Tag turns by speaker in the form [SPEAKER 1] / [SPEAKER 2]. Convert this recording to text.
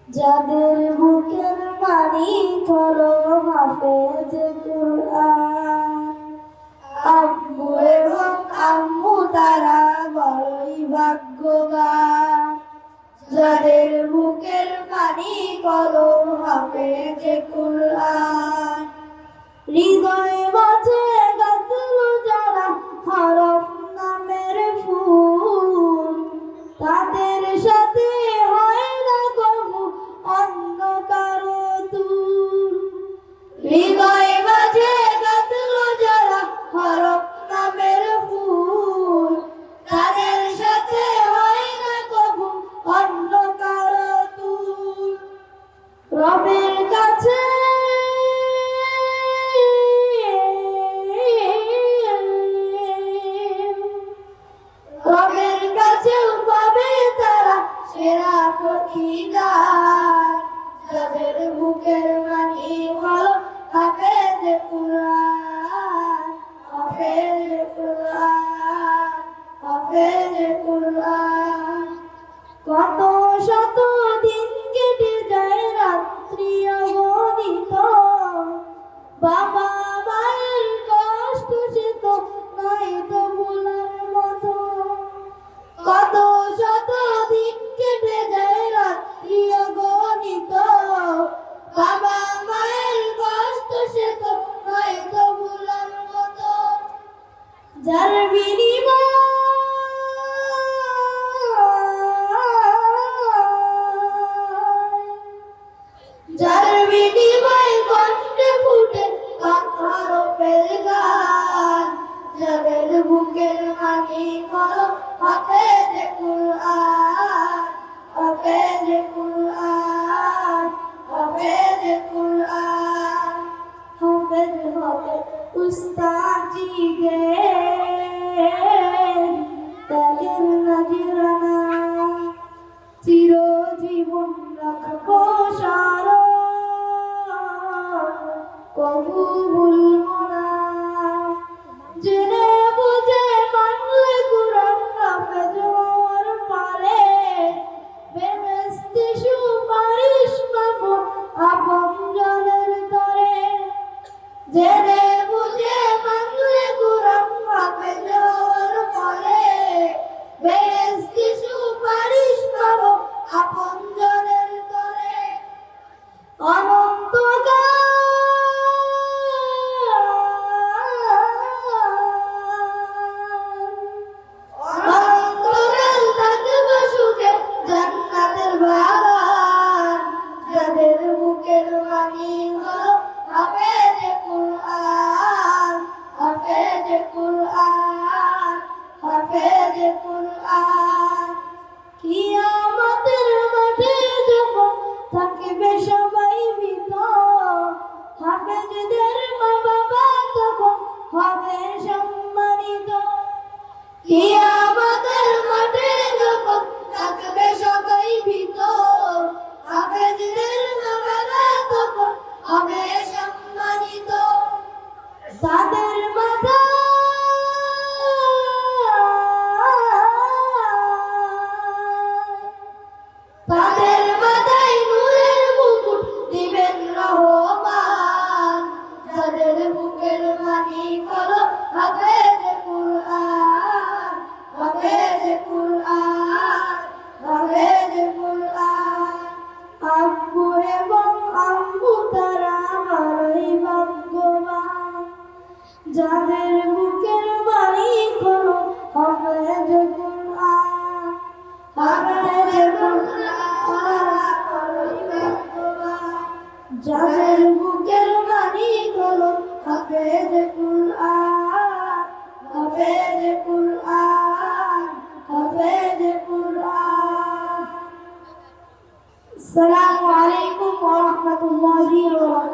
[SPEAKER 1] যাদের বুকের মালিক হলো হাফেজ কুরআন, আব্বু এবং আম্মু তারা বড়ই ভাগ্যবান। যাদের বুকের মালিক হলো হাফেজ কুরআন, হৃদয়ে মাঝে গাঁথলো যারা হরফ নামের ফুল, তাদের সাথে হয় না কবু অন্য কারো তুল। হৃদয়ে মাঝে গাঁথলো যারা হরফ নামের ফুল, তাদের সাথে হয় না কবু অন্য কারো তুল। রবের কাছে পাবে তারা সেরা প্রতিদান। যাদের বুকের মালিক হলো হাফেজ কুরআন, হাফেজ কুরআন, হাফেজ কুরআন। কত শত দিন কেটে যায় রাত্রি অগণিত, বাবা মায়ের কষ্ট সে তো নয় তো ভোলার মতো। কত শত দিন কেটে যায় রাত্রি অগণিত, বাবা মায়ের কষ্ট সে তো নয় তো ভোলার মতো। যার বিনিময় কণ্ঠে ফুটে হরফের গান। যাদের বুকের মালিক হলো হাফেজ কুরআন, হাফেজ কুরআন, হাফেজ কুরআন। হাফেজ হবে উস্তাদজিদের ত্যাগের নজরানা, চিরজীবন রাখবো স্মরণ, কবু ভুলবো না। জেনে বুঝে মানলে কুরআন হাফেজ হওয়ার পরে, বেহেশতে সুপারিশ পাবো আপনজনের তরে। জেনে বুঝে মানলে কুরআন হাফেজ হওয়ার পরে, বেহেশতে সুপারিশ পাবো আপনজনের তরে। অনন্তকাল থাকবে সুখে জান্নাতের বাগান। যাদের বুকের মালিক হলো হাফেজ কুরআন, হাফেজ কুরআন, হাফেজ কুরআন। কিয়ামতের মাঠে যখন থাকবে সবাই মৃত, হাফেজদের মা বাবা তখন হবে সম্মানিত। কিয়ামতের মাঠে যখন থাকবে সবাই ভীত, হাফেজদের মা বাবা তখন হবে সম্মানিত। তাদের মাথায় নূরের মুকুট দিবেন রহমান। যাদের বুকের মালিক হলো হাফেজ কুরআন, হাফেজ কুরআন, হাফেজ কুরআন। আব্বু এবং আম্মু তারা বড়ই ভাগ্যবান। যাদের বুকের মালিক হলো হাফেজ কুরআন, হাফেজ কুরআন, বড়ই ভাগ্যবান। যাদের বুকের মালিক হলো হাফেজ কুরআন, হাফেজ কুরআন, হাফেজ কুরআন। আসসালামু আলাইকুম ওয়া রাহমাতুল্লাহি ওয়া বারাকাতুহু।